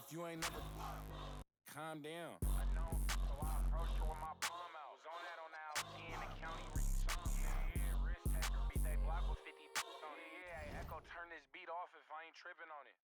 You ain't never calm down. I know, so I approached her with my palm out. Was on that on the LG in the county ring song. Yeah, risk taker, beat they block with 50 on it. Yeah, hey, Echo, turn this beat off if I ain't tripping on it.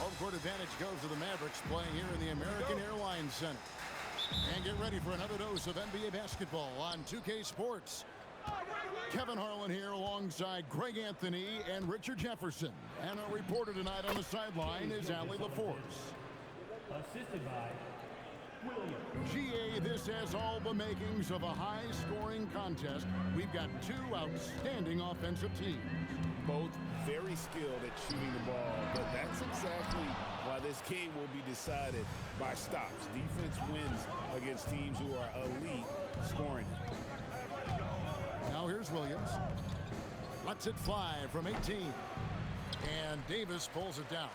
Home court advantage goes to the Mavericks, playing here in the American Airlines Center. And get ready for another dose of NBA basketball on 2K Sports. Kevin Harlan here alongside Greg Anthony and Richard Jefferson. And our reporter tonight on the sideline is Allie LaForce. Assisted by Williams. GA, this has all the makings of a high-scoring contest. We've got two outstanding offensive teams. Both very skilled at shooting the ball, but that's exactly why this game will be decided by stops. Defense wins against teams who are elite scoring. Now here's Williams. Lets it fly from 18. And Davis pulls it down.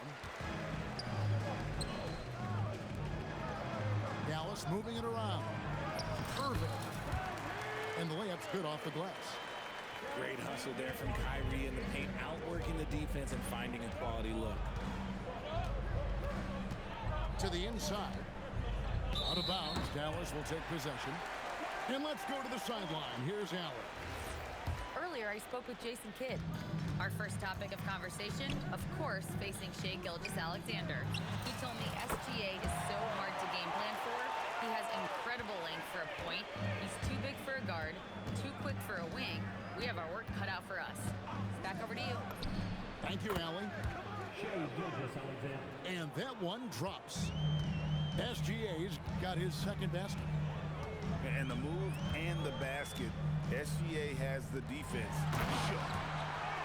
Dallas moving it around. Irving. And the layup's good off the glass. Great hustle there from Kyrie in the paint, outworking the defense and finding a quality look. To the inside. Out of bounds, Dallas will take possession. And let's go to the sideline. Here's Allen. Earlier, I spoke with Jason Kidd. Our first topic of conversation, of course, facing Shai Gilgeous-Alexander. He told me SGA is so hard to game plan for. He has incredible length for a point. He's too big for a guard, too quick for a wing. We have our work cut out for us. Back over to you. Thank you, Allie. Shai Gilgeous-Alexander. And that one drops. SGA's got his second basket. And the move and the basket, SGA has the defense.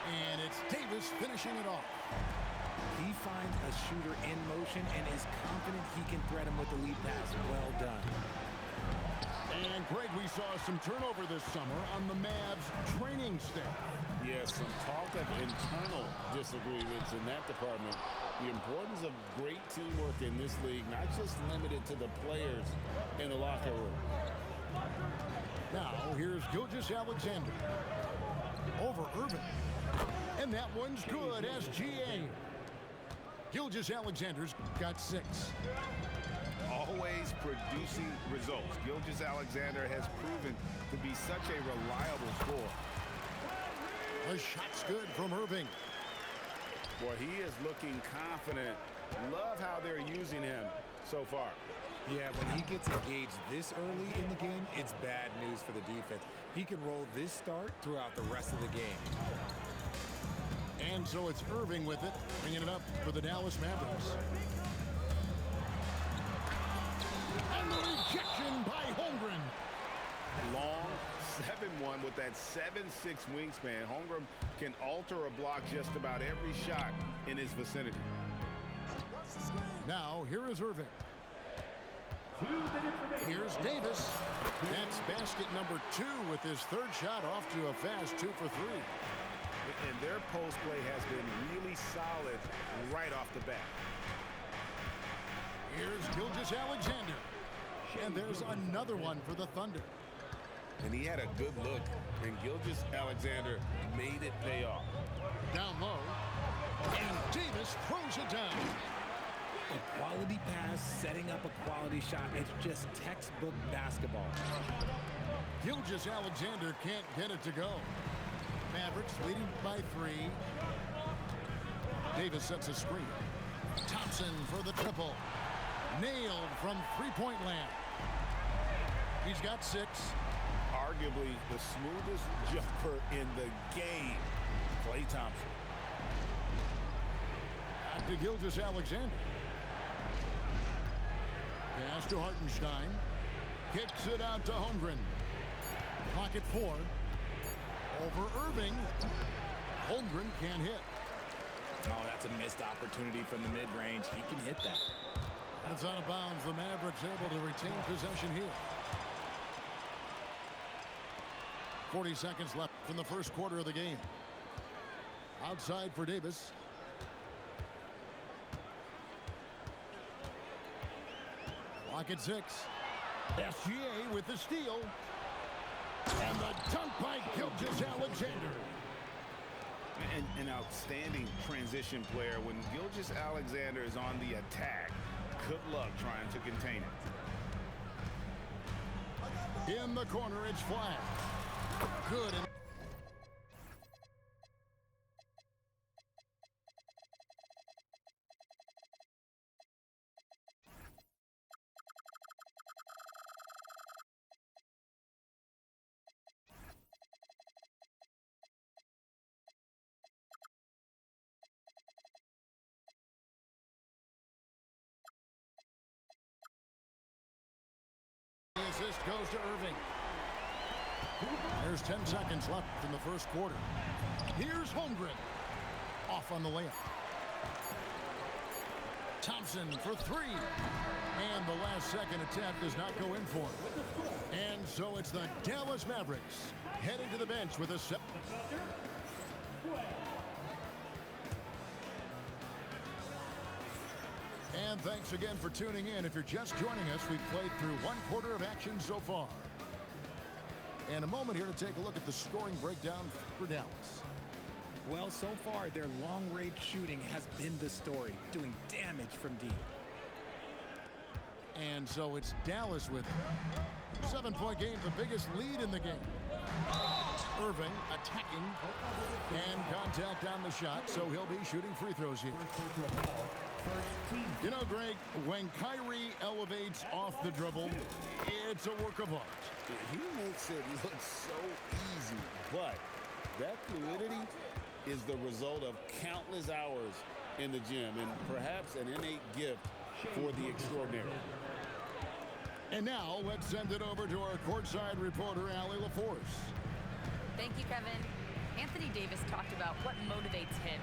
And it's Davis finishing it off. He finds a shooter in motion and is confident he can thread him with the lead pass. Well done. And, Greg, we saw some turnover this summer on the Mavs training staff. Yes, some talk of internal disagreements in that department. The importance of great teamwork in this league, not just limited to the players in the locker room. Now, here's Gilgeous-Alexander. Over Irving. And that one's good, SGA. Gilgeous-Alexander's got 6. Always producing results. Gilgeous-Alexander has proven to be such a reliable scorer. The shot's good from Irving. Boy, he is looking confident. Love how they're using him so far. Yeah, when he gets engaged this early in the game, it's bad news for the defense. He can roll this start throughout the rest of the game. And so it's Irving with it, bringing it up for the Dallas Mavericks. And the rejection by Holmgren. Long 7-1 with that 7'6" wingspan. Holmgren can alter a block just about every shot in his vicinity. Now, here is Irving. Here's Davis. That's basket number 2 with his third shot off to a fast 2 for 3. And their post play has been really solid right off the bat. Here's Gilgeous Alexander. And there's another one for the Thunder. And he had a good look, and Gilgeous Alexander made it pay off. Down low. And Davis throws it down. A quality pass, setting up a quality shot. It's just textbook basketball. Gilgeous Alexander can't get it to go. Mavericks leading by 3. Davis sets a screen. Thompson for the triple. Nailed from three-point land. He's got 6. Arguably the smoothest jumper in the game, Klay Thompson. Back to Gilgeous Alexander. Pass to Hartenstein. Kicks it out to Holmgren. Clock at 4. Over Irving. Holmgren can't hit. Oh, that's a missed opportunity from the mid-range. He can hit that. That's out of bounds. The Mavericks able to retain possession here. 40 seconds left from the first quarter of the game. Outside for Davis. Clock at 6. SGA with the steal. And the dunk by Gilgeous Alexander. An outstanding transition player. When Gilgeous Alexander is on the attack, good luck trying to contain it. In the corner, it's flat. Good. The assist goes to Irving. There's 10 seconds left in the first quarter. Here's Holmgren. Off on the layup. Thompson for 3. And the last second attempt does not go in for him. And so it's the Dallas Mavericks heading to the bench with a set. And thanks again for tuning in. If you're just joining us, we've played through one quarter of action so far. And a moment here to take a look at the scoring breakdown for Dallas. Well, so far, their long-range shooting has been the story, doing damage from deep. And so it's Dallas with 7-point game, the biggest lead in the game. Irving attacking and contact on the shot, so he'll be shooting free throws here. You know, Greg, when Kyrie elevates off the dribble, it's a work of art. He makes it look so easy, but that fluidity is the result of countless hours in the gym and perhaps an innate gift for the extraordinary. And now let's send it over to our courtside reporter, Allie LaForce. Thank you, Kevin. Anthony Davis talked about what motivates him.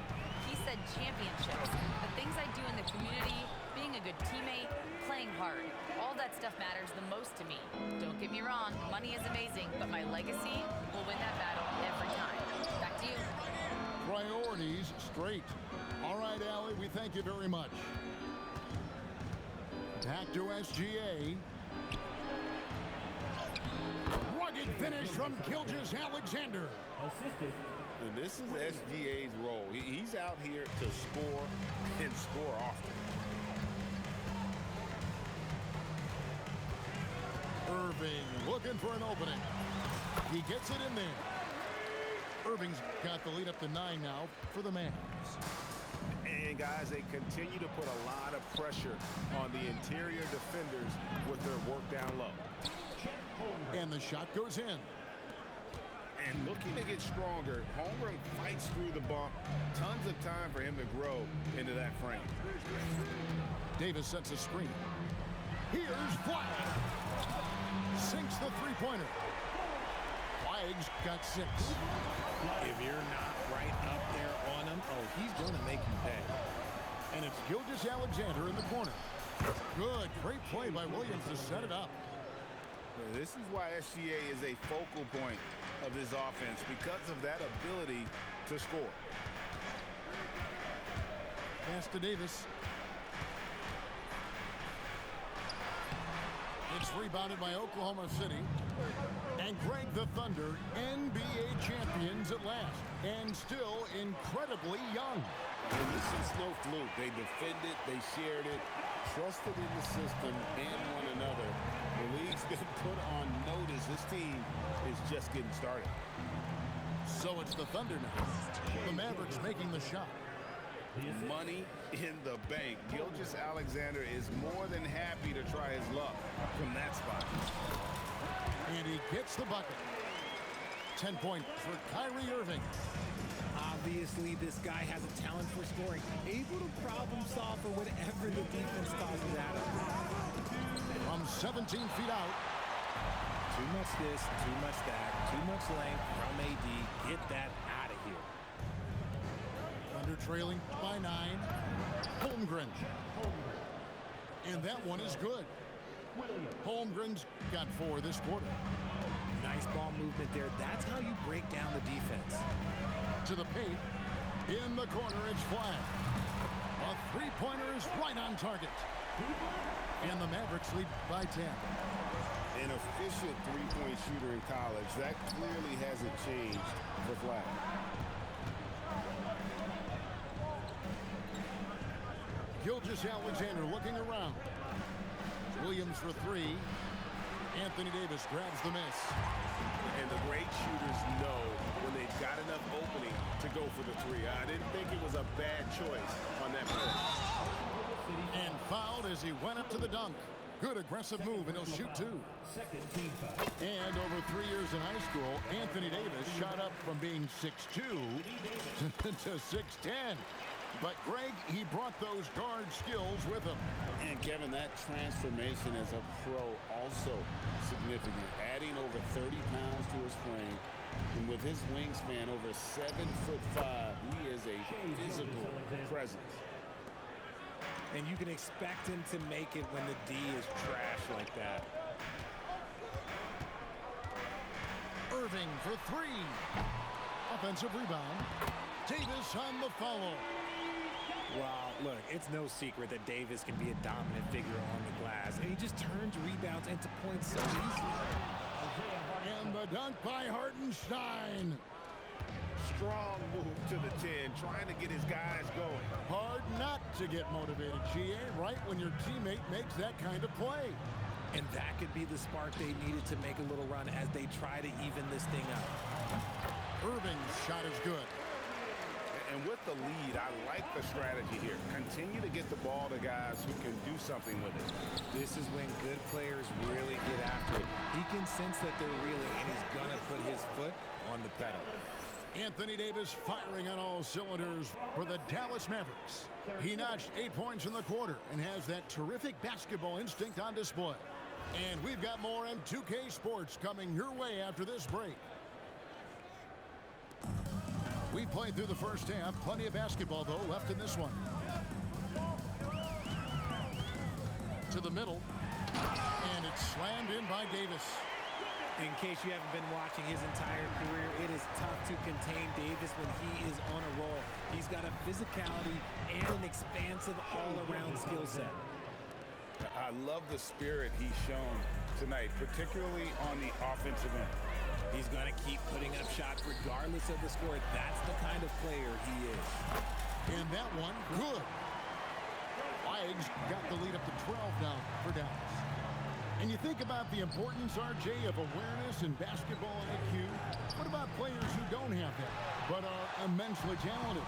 He said championships, the things I do in the community, being a good teammate, playing hard. All that stuff matters the most to me. Don't get me wrong, money is amazing, but my legacy will win that battle every time. Back to you. Priorities straight. All right, Allie, we thank you very much. Back to SGA. Rugged finish from Gilgeous Alexander. Assisted. And this is SGA's role. He's out here to score and score often. Irving looking for an opening. He gets it in there. Irving's got the lead up to 9 now for the Mavs. And guys, they continue to put a lot of pressure on the interior defenders with their work down low. And the shot goes in. And looking to get stronger, Holmgren fights through the bump. Tons of time for him to grow into that frame. Davis sets a screen. Here's Flagg. Sinks the three-pointer. Flagg's got 6. If you're not right up there on him, oh, he's going to make you pay. And it's Gilgeous Alexander in the corner. Good, great play by Williams to set it up. This is why SGA is a focal point of this offense, because of that ability to score. Pass to Davis. rebounded by Oklahoma City. And Greg, the Thunder, NBA champions at last, and still incredibly young. And this is no fluke. They defended, they shared it, trusted in the system and one another. The league's been put on notice. This team is just getting started. So it's the Thunder now. The Mavericks making the shot. Money in the bank. Gilgeous-Alexander is more than happy to try his luck from that spot. And he gets the bucket. 10 points for Kyrie Irving. Obviously, this guy has a talent for scoring, able to problem solve for whatever the defense tosses at him. From 17 feet out. Too much this, too much that, too much length from AD. Get that out of here. Thunder trailing by 9. Holmgren. And that one is good. Holmgren's got 4 this quarter. Nice ball movement there. That's how you break down the defense. To the paint. In the corner, it's flat. A three-pointer is right on target. And the Mavericks lead by 10. An efficient three-point shooter in college. That clearly hasn't changed for Flat. Gilgeous-Alexander looking around. Williams for 3. Anthony Davis grabs the miss. And the great shooters know when they've got enough opening to go for the 3. I didn't think it was a bad choice on that play. And fouled as he went up to the dunk. Good aggressive move, and he'll shoot 2. Second team foul. And over 3 years in high school, Anthony Davis shot up from being 6'2" to 6'10". But Greg, he brought those guard skills with him. And Kevin, that transformation as a pro also significant. Adding over 30 pounds to his frame. And with his wingspan over 7'5", he is a physical presence. And you can expect him to make it when the D is trash like that. Irving for 3. Offensive rebound. Davis on the follow. Well, look, it's no secret that Davis can be a dominant figure on the glass, and he just turns rebounds into points so easily. And the dunk by Hartenstein. Strong move to the 10, trying to get his guys going. Hard not to get motivated, GA, right when your teammate makes that kind of play. And that could be the spark they needed to make a little run as they try to even this thing up. Irving's shot is good. And with the lead, I like the strategy here. Continue to get the ball to guys who can do something with it. This is when good players really get after it. He can sense that they're reeling, and he's going to put his foot on the pedal. Anthony Davis firing on all cylinders for the Dallas Mavericks. He notched 8 points in the quarter and has that terrific basketball instinct on display. And we've got more M2K Sports coming your way after this break. We played through the first half. Plenty of basketball, though, left in this one. To the middle. And it's slammed in by Davis. In case you haven't been watching his entire career, it is tough to contain Davis when he is on a roll. He's got a physicality and an expansive all-around skill set. I love the spirit he's shown tonight, particularly on the offensive end. He's going to keep putting up shots regardless of the score. That's the kind of player he is. And that one, good. Wags got the lead up to 12 now for Dallas. And you think about the importance, RJ, of awareness and basketball IQ. What about players who don't have that, but are immensely talented?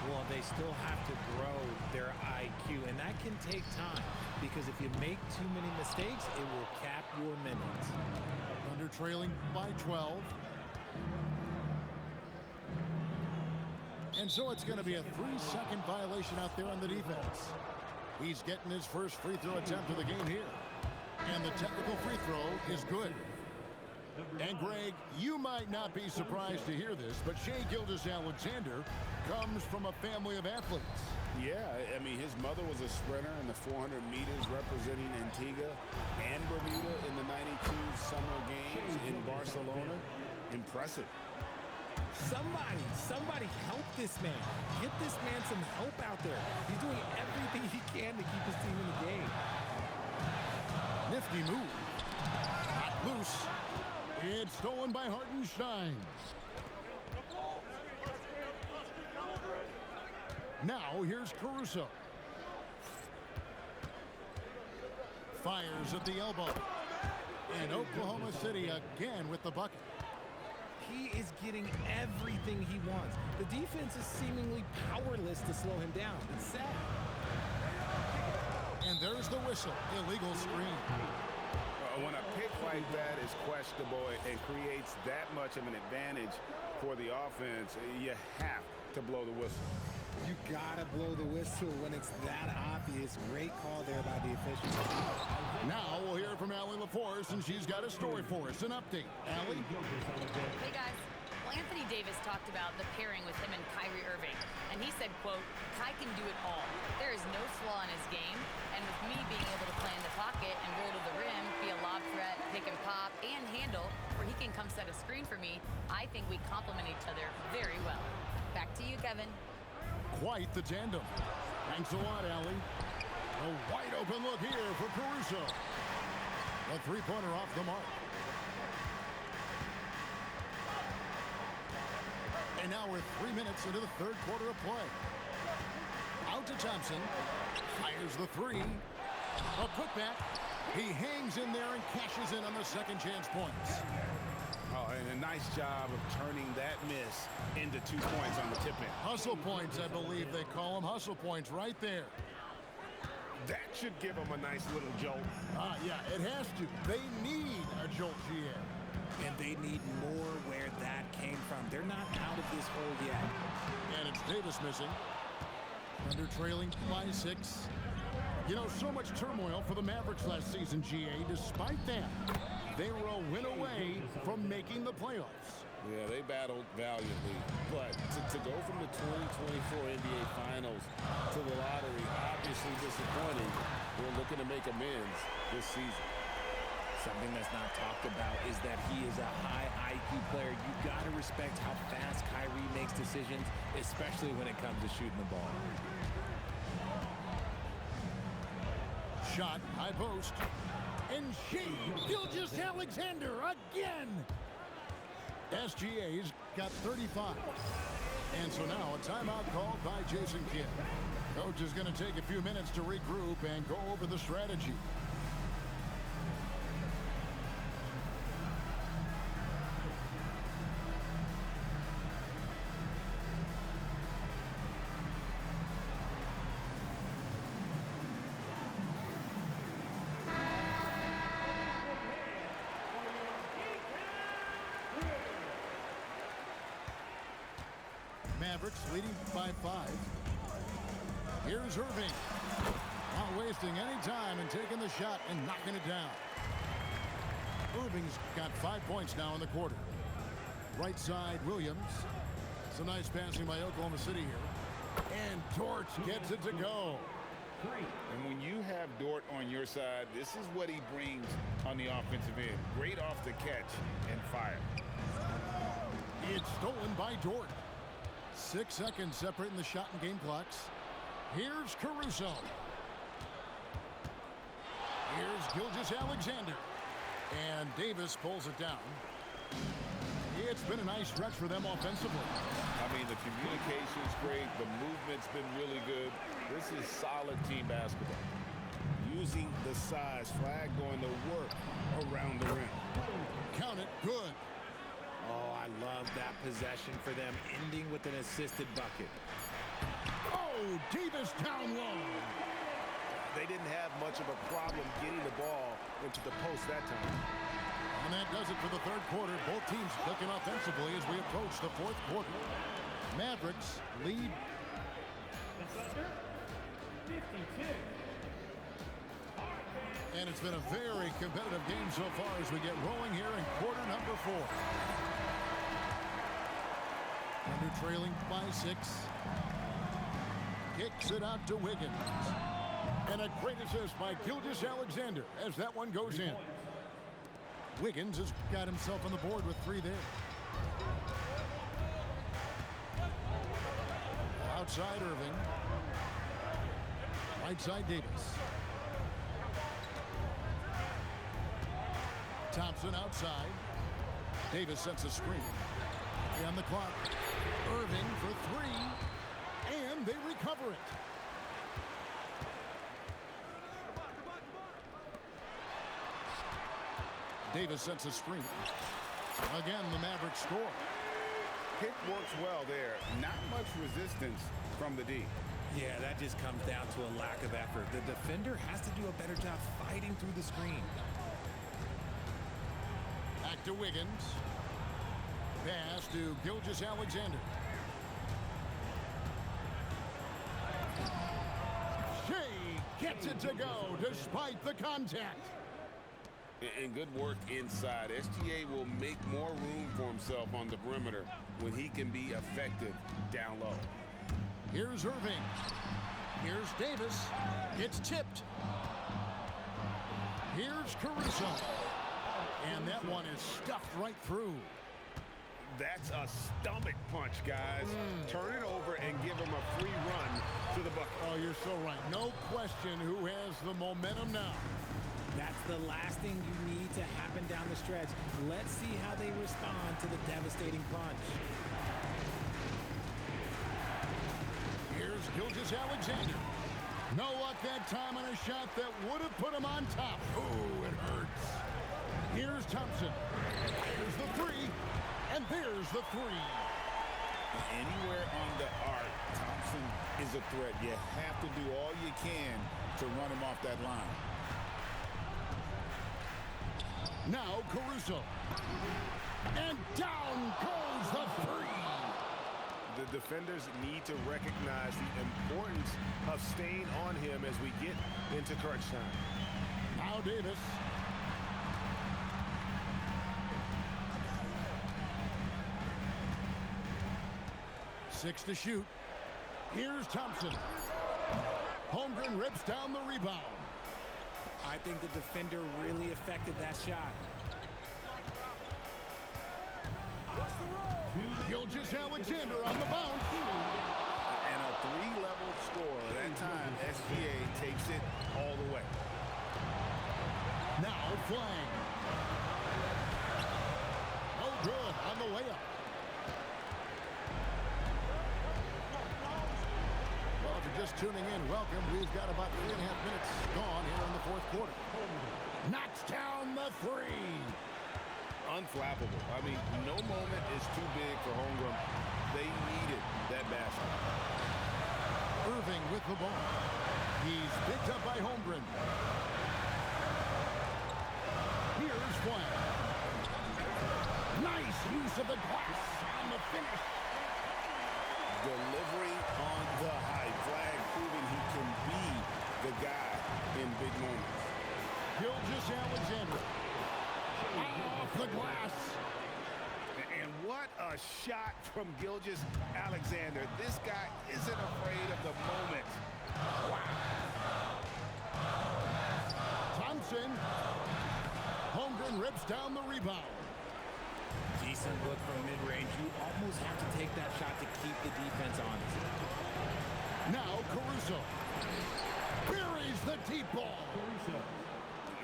Well, they still have to grow their IQ, and that can take time because if you make too many mistakes, it will cap your minutes. Thunder trailing by 12. And so it's going to be a 3-second violation out there on the defense. He's getting his first free throw attempt of the game here. And the technical free throw is good. And Greg, you might not be surprised to hear this, but Shai Gilgeous-Alexander comes from a family of athletes. Yeah, I mean, his mother was a sprinter in the 400 meters representing Antigua and Bermuda in the 92 Summer Games in Barcelona. Impressive. Somebody help this man. Get this man some help out there. He's doing everything he can to keep his team in the game. Nifty move. Loose. It's stolen by Hartenstein. Now here's Caruso. Fires at the elbow. And Oklahoma City again with the bucket. He is getting everything he wants. The defense is seemingly powerless to slow him down. It's sad. And there's the whistle. Illegal screen. When a pick like that is questionable and creates that much of an advantage for the offense, you have to blow the whistle. You gotta blow the whistle when it's that obvious. Great call there by the officials. Now we'll hear from Allie LaForce, and she's got a story for us. An update. Allie? Hey guys. Well, Anthony Davis talked about the pairing with him and Kyrie Irving, and he said, quote, "Kai can do it all. There is no flaw in his game, and with me being able to play in the pocket and roll to the rim, be a lob threat, pick and pop, and handle, where he can come set a screen for me, I think we complement each other very well." Back to you, Kevin. Quite the tandem. Thanks a lot, Allie. A wide open look here for Caruso. A three-pointer off the mark. And now we're 3 minutes into the third quarter of play. Out to Thompson. Fires the three. A putback. He hangs in there and cashes in on the second chance points. Oh, and a nice job of turning that miss into 2 points on the tip in. Hustle points, I believe they call them. Hustle points right there. That should give them a nice little jolt. Yeah, it has to. They need a jolt, GM. And they need more where that came from. They're not out of this hole yet. And it's Davis missing. Under trailing by 6. You know, so much turmoil for the Mavericks last season, GA. Despite that, they were a win away from making the playoffs. Yeah, they battled valiantly. But to go from the 2024 NBA Finals to the lottery, obviously disappointing. We're looking to make amends this season. Something that's not talked about is that he is a high IQ player. You got to respect how fast Kyrie makes decisions, especially when it comes to shooting the ball. Shot, high post. And Shai Gilgeous-Alexander again. SGA's got 35. And so now a timeout called by Jason Kidd. Coach is going to take a few minutes to regroup and go over the strategy. Mavericks leading by 5. Here's Irving. Not wasting any time and taking the shot and knocking it down. Irving's got 5 points now in the quarter. Right side, Williams. Some nice passing by Oklahoma City here. And Dort gets it to go. And when you have Dort on your side, this is what he brings on the offensive end. Great off the catch and fire. It's stolen by Dort. 6 seconds separating the shot and game clocks. Here's Caruso. Here's Gilgeous-Alexander. And Davis pulls it down. It's been a nice stretch for them offensively. I mean, the communication's great. The movement's been really good. This is solid team basketball. Using the size, flag going to work around the rim. Count it, good. Oh, I love that possession for them, ending with an assisted bucket. Oh, Davis down low. They didn't have much of a problem getting the ball into the post that time. And that does it for the third quarter. Both teams clicking offensively as we approach the fourth quarter. Mavericks lead. And it's been a very competitive game so far as we get rolling here in quarter number 4. Under trailing by 6. Kicks it out to Wiggins. And a great assist by Gilgeous-Alexander as that one goes in. Wiggins has got himself on the board with 3 there. Outside Irving. Right side Davis. Thompson outside. Davis sets a screen. On the clock. Irving for three. And they recover it. Davis sets a screen. Again, the Mavericks score. Pick works well there. Not much resistance from the D. Yeah, that just comes down to a lack of effort. The defender has to do a better job fighting through the screen. Back to Wiggins. Pass to Gilgeous-Alexander. Shea gets it to go despite the contact. And good work inside. SGA will make more room for himself on the perimeter when he can be effective down low. Here's Irving. Here's Davis. It's tipped. Here's Caruso. And that one is stuffed right through. That's a stomach punch, guys. Turn it over and give him a free run to the bucket. Oh, you're so right. No question who has the momentum now. That's the last thing you need to happen down the stretch. Let's see how they respond to the devastating punch. Here's Gilgeous-Alexander. No luck that time on a shot that would have put him on top. Oh, it hurts. Here's Thompson. Here's the three. And there's the three. Anywhere on the arc, Thompson is a threat. You have to do all you can to run him off that line. Now Caruso. And down goes the three. The defenders need to recognize the importance of staying on him as we get into crunch time. Now Davis. Six to shoot. Here's Thompson. Holmgren rips down the rebound. I think the defender really affected that shot. Gilgeous-Alexander on the bounce. And a three-level score. That time, SGA takes it all the way. Now Flang. No good on the layup. Well, if you're just tuning in, welcome. We've got about 3.5 minutes gone here in the fourth quarter. Knocks down the three. Unflappable. I mean, no moment is too big for Holmgren. They needed that basket. Irving with the ball. He's picked up by Holmgren. Here's Flang. Nice use of the glass on the finish. Delivery on the high flag, proving he can be the guy in big moments. Gilgeous-Alexander. Off the glass. And what a shot from Gilgeous-Alexander. This guy isn't afraid of the moment. Thompson. Holmgren rips down the rebound. Decent look from mid-range. You almost have to take that shot to keep the defense honest. Now Caruso. Buries the deep ball.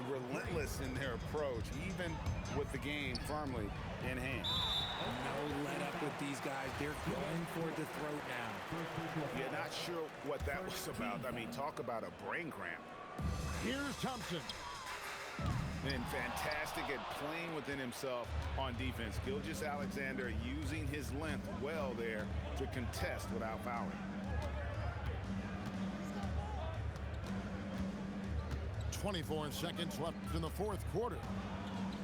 Relentless in their approach, even with the game firmly in hand. No let up with these guys. They're going for the throat now. You're not sure what that was about. I mean, talk about a brain cramp. Here's Thompson. And fantastic at playing within himself on defense. Gilgeous-Alexander using his length well there to contest without fouling. .24 seconds left in the fourth quarter.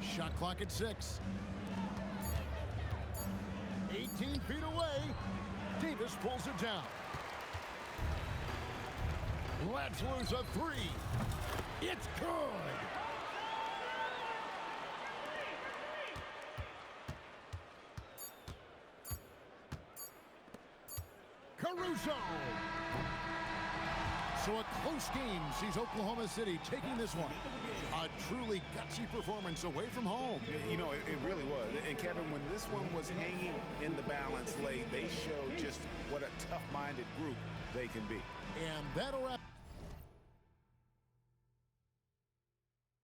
Shot clock at 6. 18 feet away. Davis pulls it down. Let's lose a three. It's good. Caruso. So a close game sees Oklahoma City taking this one. A truly gutsy performance away from home. You know, it really was. And Kevin, when this one was hanging in the balance late, they showed just what a tough-minded group they can be. And that'll wrap